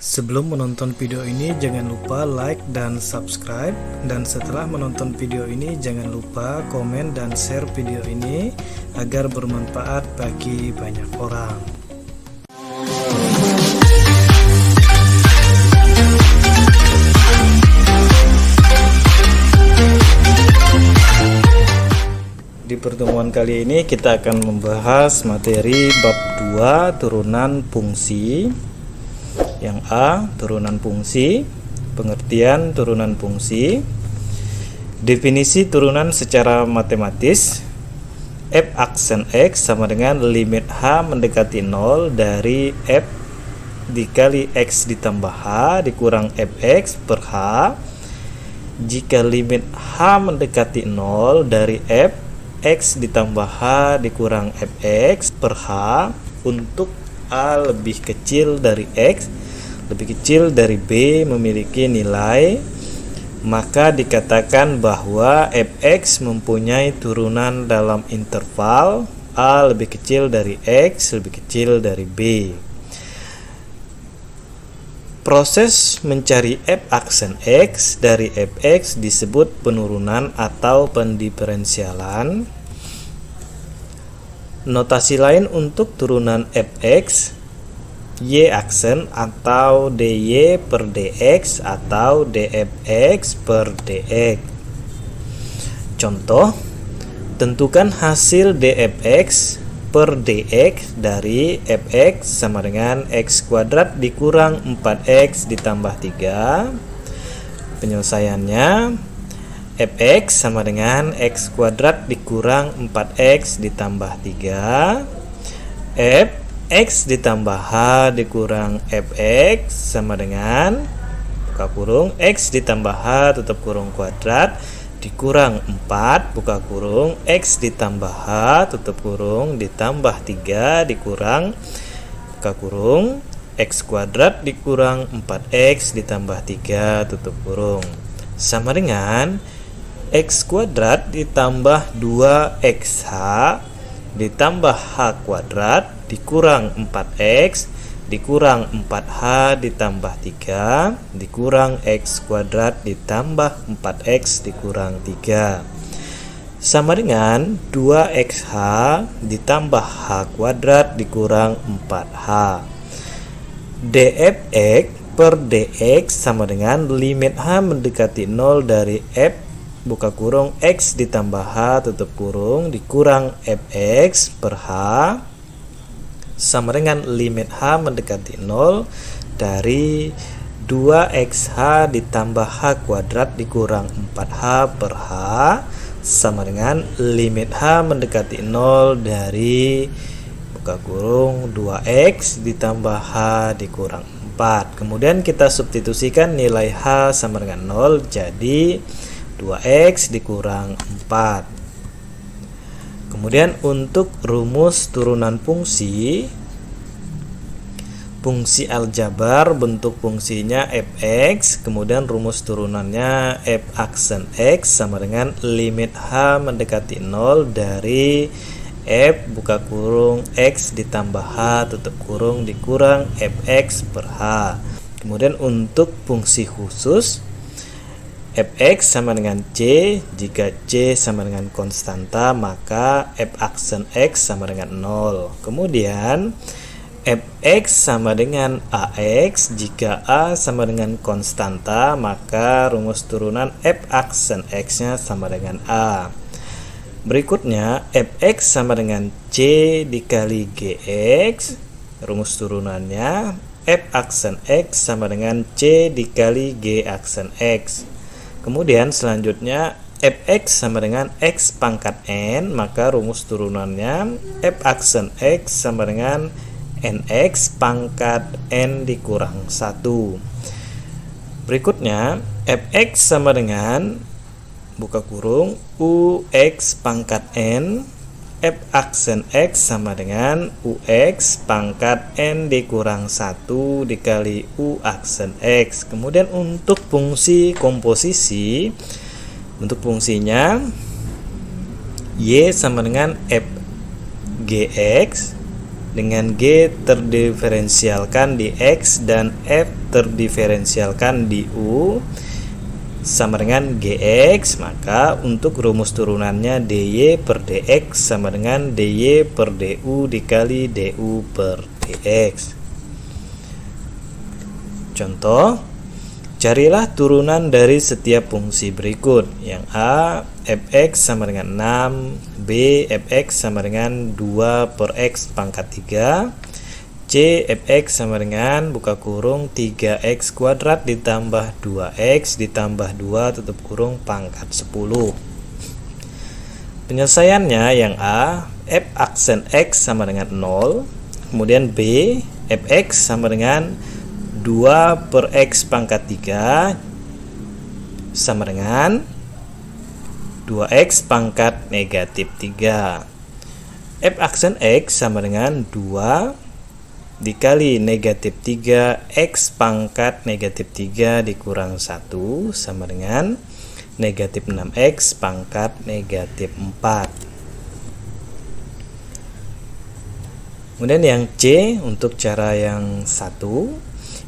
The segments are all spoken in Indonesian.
Sebelum menonton video ini jangan lupa like dan subscribe, dan setelah menonton video ini jangan lupa komen dan share video ini agar bermanfaat bagi banyak orang. Di pertemuan kali ini kita akan membahas materi bab 2 turunan fungsi. Yang A, turunan fungsi, pengertian turunan fungsi, definisi turunan secara matematis. F aksen X sama dengan limit H mendekati 0 dari F dikali X ditambah H dikurang Fx per H. Jika limit H mendekati 0 dari F X ditambah H dikurang Fx per H untuk A lebih kecil dari X, lebih kecil dari B memiliki nilai, maka dikatakan bahwa Fx mempunyai turunan dalam interval A lebih kecil dari X, lebih kecil dari B. Proses mencari f aksen X dari Fx disebut penurunan atau pendiferensialan. Notasi lain untuk turunan Fx, y aksen atau dy per dx atau dfx per dx. Contoh, tentukan hasil dfx per dx dari fx sama dengan x kuadrat dikurang 4x ditambah 3. Penyelesaiannya, fx sama dengan x kuadrat dikurang 4x ditambah 3. F x ditambah h dikurang fx sama dengan buka kurung x ditambah h tutup kurung kuadrat dikurang 4 buka kurung x ditambah h tutup kurung ditambah 3 dikurang buka kurung x kuadrat dikurang 4x ditambah 3 tutup kurung sama dengan x kuadrat ditambah 2xh ditambah h kuadrat dikurang 4x dikurang 4h ditambah 3 dikurang x kuadrat ditambah 4x dikurang 3 sama dengan 2xh ditambah h kuadrat dikurang 4h. dfx per dx sama dengan limit h mendekati 0 dari f buka kurung x ditambah h tutup kurung dikurang fx per h sama dengan limit h mendekati 0 dari 2xh ditambah h kuadrat dikurang 4h per h sama dengan limit h mendekati 0 dari buka kurung 2x ditambah h dikurang 4. Kemudian kita substitusikan nilai h sama dengan 0 jadi 2x dikurang 4. Kemudian untuk rumus turunan fungsi aljabar bentuk fungsinya fx, kemudian rumus turunannya f aksen x sama dengan limit h mendekati 0 dari f buka kurung x ditambah h tutup kurung dikurang fx per h. Kemudian untuk fungsi khusus fx sama dengan c, jika c sama dengan konstanta maka f aksen x sama dengan 0. Kemudian fx sama dengan ax, jika a sama dengan konstanta maka rumus turunan f aksen x nya sama dengan a. Berikutnya fx sama dengan c dikali gx, rumus turunannya f aksen x sama dengan c dikali g aksen x. Kemudian selanjutnya fx sama dengan x pangkat n, maka rumus turunannya f aksen x sama dengan nx pangkat n dikurang 1. Berikutnya fx sama dengan buka kurung ux pangkat n, f aksen x sama dengan ux pangkat n dikurang 1 dikali u aksen x. Kemudian untuk fungsi komposisi, untuk fungsinya y sama dengan f gx dengan G terdiferensialkan di X dan F terdiferensialkan di U sama dengan GX, maka untuk rumus turunannya DY per DX sama dengan DY per DU dikali DU per DX. Contoh, carilah turunan dari setiap fungsi berikut. Yang A, fx sama dengan 6, B, fx sama dengan 2 per x pangkat 3, C, fx sama dengan buka kurung 3x kuadrat ditambah 2x ditambah 2 tutup kurung pangkat 10. Penyelesaiannya yang A, f aksen x sama dengan 0, kemudian B, fx sama dengan 2 per x pangkat 3 sama dengan 2x pangkat negatif 3. F aksen x sama dengan 2 dikali negatif 3 x pangkat negatif 3 dikurang 1 sama dengan negatif 6x pangkat negatif 4. Kemudian yang C untuk cara yang satu,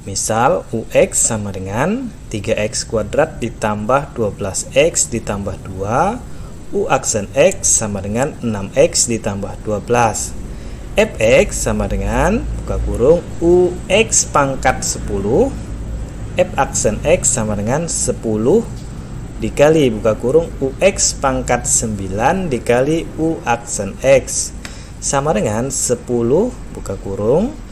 misal ux sama dengan 3x kuadrat ditambah 12x ditambah 2, u aksen x sama dengan 6x ditambah 12. Fx sama dengan buka kurung ux pangkat 10, f aksen x sama dengan 10 dikali buka kurung ux pangkat 9 dikali u aksen x sama dengan 10 buka kurung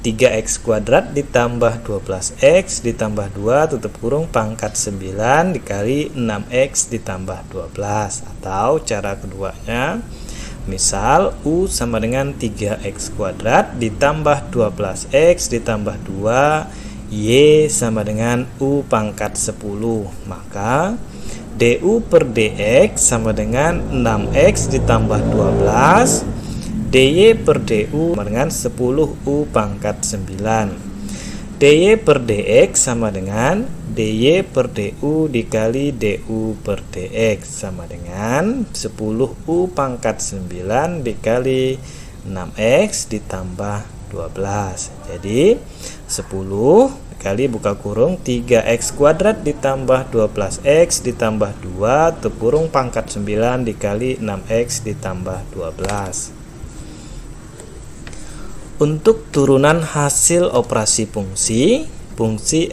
3x kuadrat ditambah 12x ditambah 2 tutup kurung pangkat 9 dikali 6x ditambah 12. Atau cara keduanya, misal U sama dengan 3x kuadrat ditambah 12x ditambah 2 Y sama dengan U pangkat 10. Maka DU per DX sama dengan 6x ditambah 12 DY per DU sama dengan 10U pangkat 9. DY per DX sama dengan DY per DU dikali DU per DX sama dengan 10U pangkat 9 dikali 6X ditambah 12. Jadi 10 dikali buka kurung 3X kuadrat ditambah 12X ditambah 2 tutup kurung pangkat 9 dikali 6X ditambah 12. Untuk turunan hasil operasi fungsi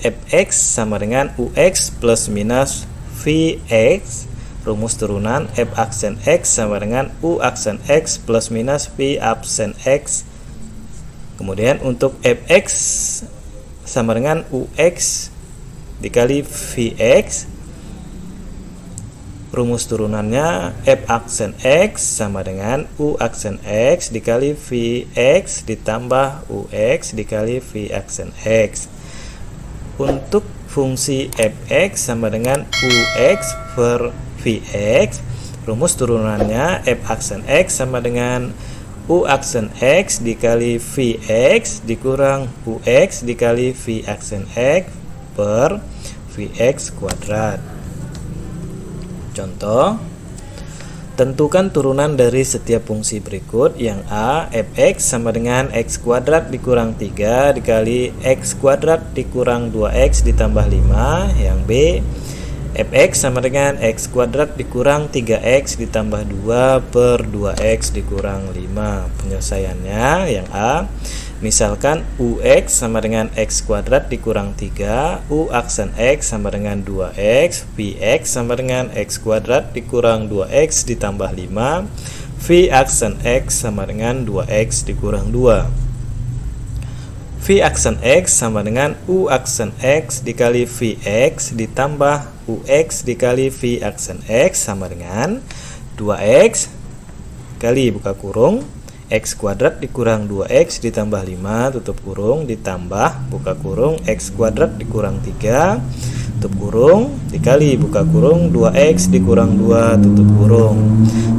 fx sama dengan ux plus minus vx, rumus turunan f aksen x sama dengan u aksen x plus minus v aksen x. Kemudian untuk fx sama dengan ux dikali vx, rumus turunannya f aksen x sama dengan u aksen x dikali vx ditambah ux dikali v aksen x. Untuk fungsi fx sama dengan ux per vx, rumus turunannya f aksen x sama dengan u aksen x dikali vx dikurang ux dikali v aksen x per vx kuadrat. Contoh, tentukan turunan dari setiap fungsi berikut. Yang A, fx sama dengan x kuadrat dikurang 3 dikali x kuadrat dikurang 2x ditambah 5. Yang B, fx sama dengan x kuadrat dikurang 3x ditambah 2 per 2x dikurang 5. Penyelesaiannya yang A, misalkan ux sama dengan x kuadrat dikurang 3, u aksen x sama dengan 2x, vx sama dengan x kuadrat dikurang 2x ditambah 5, v aksen x sama dengan 2x dikurang 2. V aksen x sama dengan u aksen x dikali vx ditambah ux dikali v aksen x sama dengan 2x kali buka kurung x kuadrat dikurang 2x ditambah 5 tutup kurung ditambah buka kurung x kuadrat dikurang 3 tutup kurung dikali buka kurung 2x dikurang 2 tutup kurung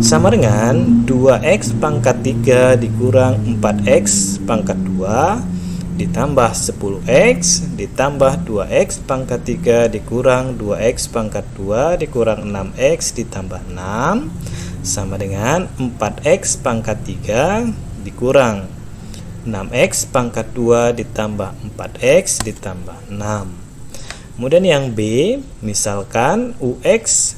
sama dengan 2x pangkat 3 dikurang 4x pangkat 2 ditambah 10x ditambah 2x pangkat 3 dikurang 2x pangkat 2 dikurang 6x ditambah 6 sama dengan 4x pangkat 3 dikurang 6x pangkat 2 ditambah 4x ditambah 6. Kemudian yang B, misalkan ux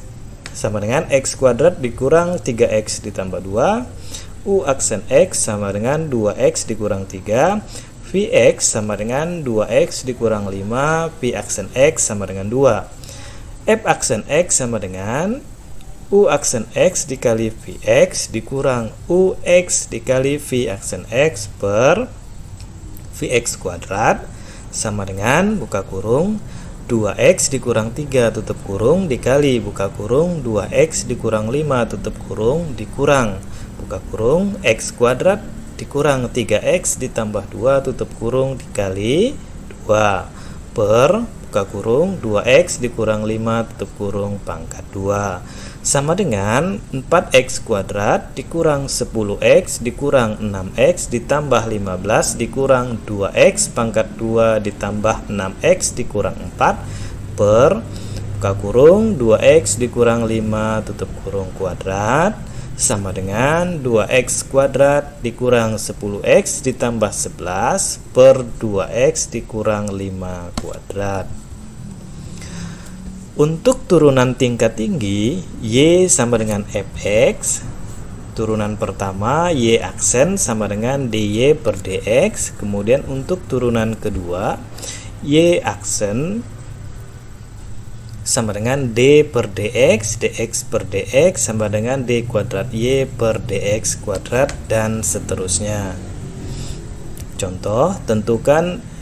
sama dengan x kuadrat dikurang 3x ditambah 2, u aksen x sama dengan 2x dikurang 3, Vx sama dengan 2x dikurang 5, Pi aksen x sama dengan 2. F aksen x sama dengan U aksen x dikali Vx dikurang Ux dikali V aksen x per Vx kuadrat sama dengan buka kurung 2x dikurang 3 tutup kurung dikali buka kurung 2x dikurang 5 tutup kurung dikurang buka kurung x kuadrat dikurang 3x ditambah 2 tutup kurung dikali 2 per buka kurung 2x dikurang 5 tutup kurung pangkat 2 sama dengan 4x kuadrat dikurang 10x dikurang 6x ditambah 15 dikurang 2x pangkat 2 ditambah 6x dikurang 4 per buka kurung 2x dikurang 5 tutup kurung kuadrat sama dengan 2x kuadrat dikurang 10x ditambah 11 per 2x dikurang 5 kuadrat. Untuk turunan tingkat tinggi, Y sama dengan Fx. Turunan pertama, Y aksen sama dengan dy per dx. Kemudian untuk turunan kedua, Y aksen sama dengan d per dx, dx per dx sama dengan d kuadrat y per dx kuadrat, dan seterusnya. Contoh, tentukan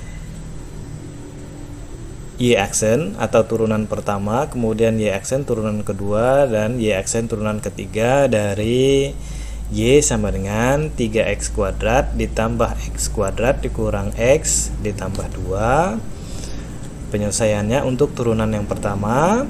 Y aksen atau turunan pertama, kemudian Y aksen turunan kedua, dan Y aksen turunan ketiga dari Y sama dengan 3x kuadrat ditambah x kuadrat dikurang x ditambah 2. Penyelesaiannya untuk turunan yang pertama,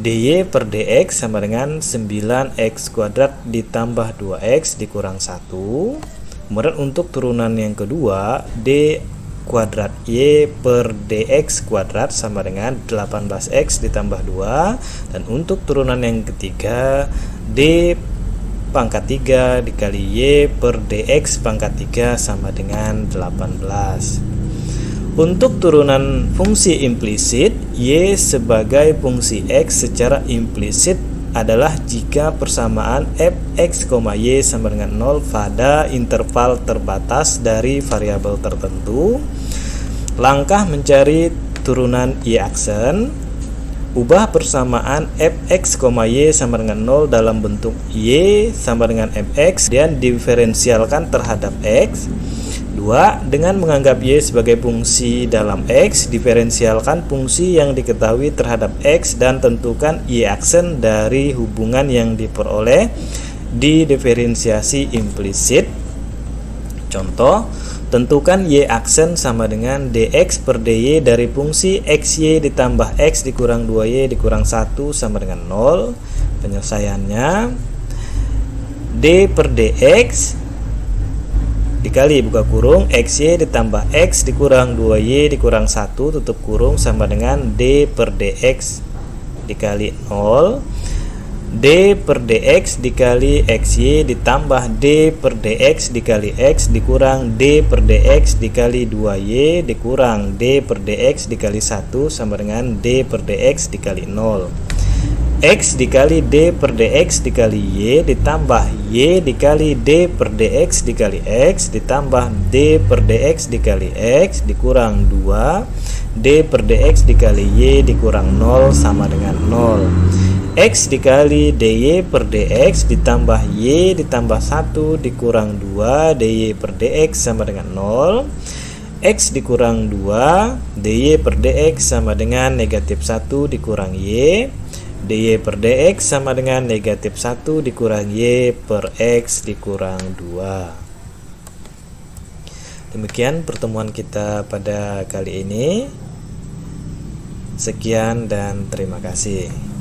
dy per dx sama dengan 9x kuadrat ditambah 2x dikurang 1. Kemudian untuk turunan yang kedua, d kuadrat y per dx kuadrat sama dengan 18x ditambah 2. Dan untuk turunan yang ketiga, d pangkat 3 dikali y per dx pangkat 3 sama dengan 18. Untuk turunan fungsi implisit, y sebagai fungsi x secara implisit adalah jika persamaan fx, y sama dengan 0 pada interval terbatas dari variabel tertentu. Langkah mencari turunan y aksen, ubah persamaan fx, y sama dengan 0 dalam bentuk y sama dengan fx dan diferensialkan terhadap x. 2. Dengan menganggap y sebagai fungsi dalam x, diferensialkan fungsi yang diketahui terhadap x dan tentukan y aksen dari hubungan yang diperoleh di diferensiasi implisit. Contoh, tentukan y aksen sama dengan dx per dy dari fungsi xy ditambah x dikurang 2y dikurang 1 sama dengan 0. Penyelesaiannya, d per dx dikali buka kurung xy ditambah x dikurang 2y dikurang 1 tutup kurung sama dengan d per dx dikali 0. D per dx dikali xy ditambah d per dx dikali x dikurang d per dx dikali 2y dikurang d per dx dikali 1 sama dengan d per dx dikali 0. X dikali d per dx dikali y ditambah y dikali d per dx dikali x ditambah d per dx dikali x dikurang 2 d per dx dikali y dikurang 0 sama dengan 0. X dikali dy per dx ditambah y ditambah 1 dikurang 2 dy per dx sama dengan 0. X dikurang 2 dy per dx sama dengan negatif 1 dikurang y. dy per dx sama dengan negatif 1 dikurang y per x dikurang 2. Demikian pertemuan kita pada kali ini. Sekian dan terima kasih.